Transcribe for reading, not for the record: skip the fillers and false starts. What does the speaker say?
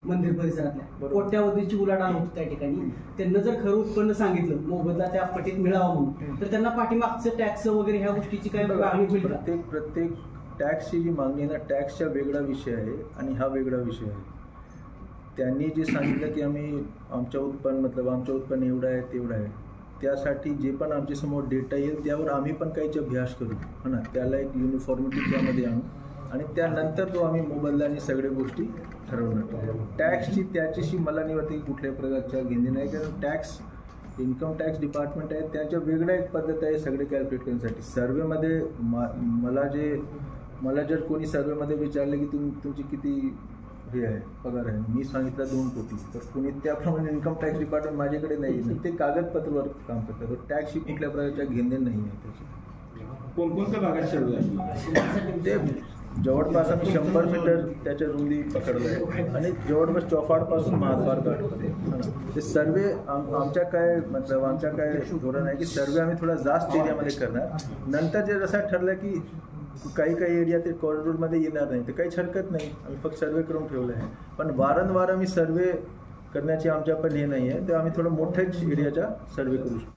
मंदिर परिसरातल्या कोट्यावधीची उलाढाल होती त्या ठिकाणी. त्यांना जर खरं उत्पन्न सांगितलं मोबदला त्या पटीत मिळावा म्हणून, तर त्यांना पाठीमागचं टॅक्स वगैरे ह्या गोष्टीची काय मागणी होईल का? प्रत्येक टॅक्सची जी मागणी आहे ना, टॅक्सचा वेगळा विषय आहे आणि हा वेगळा विषय आहे. त्यांनी जे सांगितलं की आम्ही आमचं उत्पन्न एवढं आहे तेवढं आहे, त्यासाठी जे पण आमच्यासमोर डेटा येईल त्यावर आम्ही पण काहीच अभ्यास करू हो ना, त्याला एक युनिफॉर्मिटी त्यामध्ये आणू आणि त्यानंतर तो आम्ही मोबदला आणि सगळ्या गोष्टी ठरवणार. टॅक्सची त्याच्याशी मला नाही वाटते की कुठल्याही प्रकारच्या घेणे नाही, कारण टॅक्स इन्कम टॅक्स डिपार्टमेंट आहे, त्याच्या वेगळ्या एक पद्धत आहे सगळे कॅल्क्युलेट करण्यासाठी. सर्वेमध्ये मला जर कोणी सर्वेमध्ये विचारले की तुमची किती हे आहे पगार आहे, मी सांगितलं 2 कोटी, तर कुणी त्याप्रमाणे इन्कम टॅक्स डिपार्टमेंट माझ्याकडे नाही, ते कागदपत्रावर काम करतात. टॅक्सची कुठल्या प्रकारच्या घेणे नाही आहे त्याची. कोणकोणत्या भागात सर्वे आहे? ते जवळपास आम्ही 100 मीटर त्याच्या रुंदी पकडलं आहे आणि जवळपास चौफाडपासून महाद्वार गाठ. ते सर्वे आमच्या काय धोरण आहे की सर्वे आम्ही थोडा जास्त एरियामध्ये करणार. नंतर जे जसं ठरलं की काही एरिया ते कॉरिडोरमध्ये येणार नाही, तर काहीच हरकत नाही, आम्ही फक्त सर्वे करून ठेवलं आहे. पण वारंवार आम्ही सर्वे करण्याची आमच्या पण हे नाही आहे, तर आम्ही थोडं मोठ्याच एरियाचा सर्वे करू शकतो.